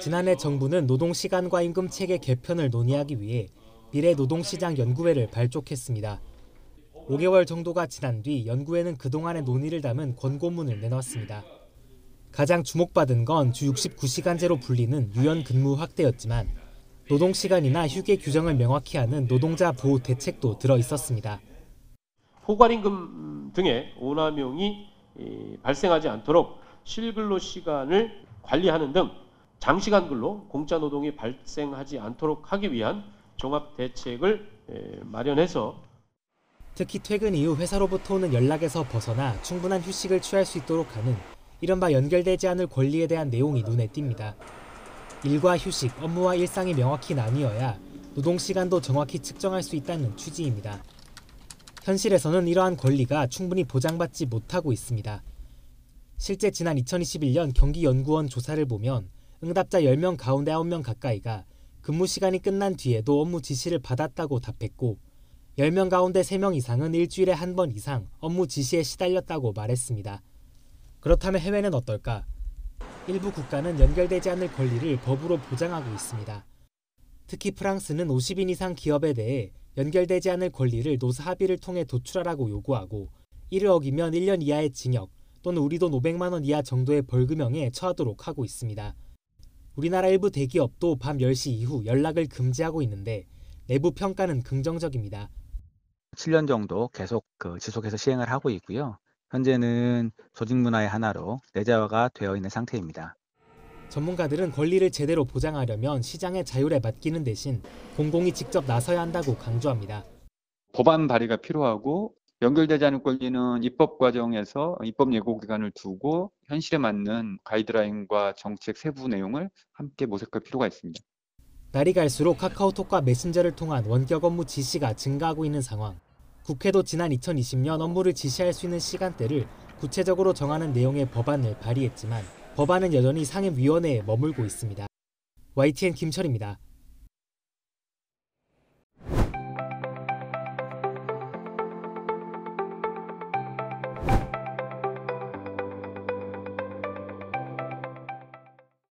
지난해 정부는 노동시간과 임금 체계 개편을 논의하기 위해 미래 노동시장 연구회를 발족했습니다. 5개월 정도가 지난 뒤 연구회는 그동안의 논의를 담은 권고문을 내놨습니다. 가장 주목받은 건 주 69시간제로 불리는 유연 근무 확대였지만 노동시간이나 휴게 규정을 명확히 하는 노동자 보호 대책도 들어 있었습니다. 포괄임금 등의 오남용이 발생하지 않도록 실근로 시간을 관리하는 등 장시간 근로, 공짜 노동이 발생하지 않도록 하기 위한 종합 대책을 마련해서 특히 퇴근 이후 회사로부터 오는 연락에서 벗어나 충분한 휴식을 취할 수 있도록 하는 이른바 연결되지 않을 권리에 대한 내용이 눈에 띕니다. 일과 휴식, 업무와 일상이 명확히 나뉘어야 노동시간도 정확히 측정할 수 있다는 취지입니다. 현실에서는 이러한 권리가 충분히 보장받지 못하고 있습니다. 실제 지난 2021년 경기연구원 조사를 보면 응답자 10명 가운데 9명 가까이가 근무 시간이 끝난 뒤에도 업무 지시를 받았다고 답했고 10명 가운데 3명 이상은 일주일에 한 번 이상 업무 지시에 시달렸다고 말했습니다. 그렇다면 해외는 어떨까? 일부 국가는 연결되지 않을 권리를 법으로 보장하고 있습니다. 특히 프랑스는 50인 이상 기업에 대해 연결되지 않을 권리를 노사 합의를 통해 도출하라고 요구하고 이를 어기면 1년 이하의 징역 또는 우리 돈 500만 원 이하 정도의 벌금형에 처하도록 하고 있습니다. 우리나라 일부 대기업도 밤 10시 이후 연락을 금지하고 있는데 내부 평가는 긍정적입니다. 7년 정도 계속 지속해서 시행을 하고 있고요. 현재는 조직 문화의 하나로 내재화가 되어 있는 상태입니다. 전문가들은 권리를 제대로 보장하려면 시장의 자율에 맡기는 대신 공공이 직접 나서야 한다고 강조합니다. 법안 발의가 필요하고 연결되지 않은 권리는 입법 과정에서 입법 예고 기간을 두고 현실에 맞는 가이드라인과 정책 세부 내용을 함께 모색할 필요가 있습니다. 날이 갈수록 카카오톡과 메신저를 통한 원격 업무 지시가 증가하고 있는 상황. 국회도 지난 2020년 업무를 지시할 수 있는 시간대를 구체적으로 정하는 내용의 법안을 발의했지만 법안은 여전히 상임위원회에 머물고 있습니다. YTN 김철입니다.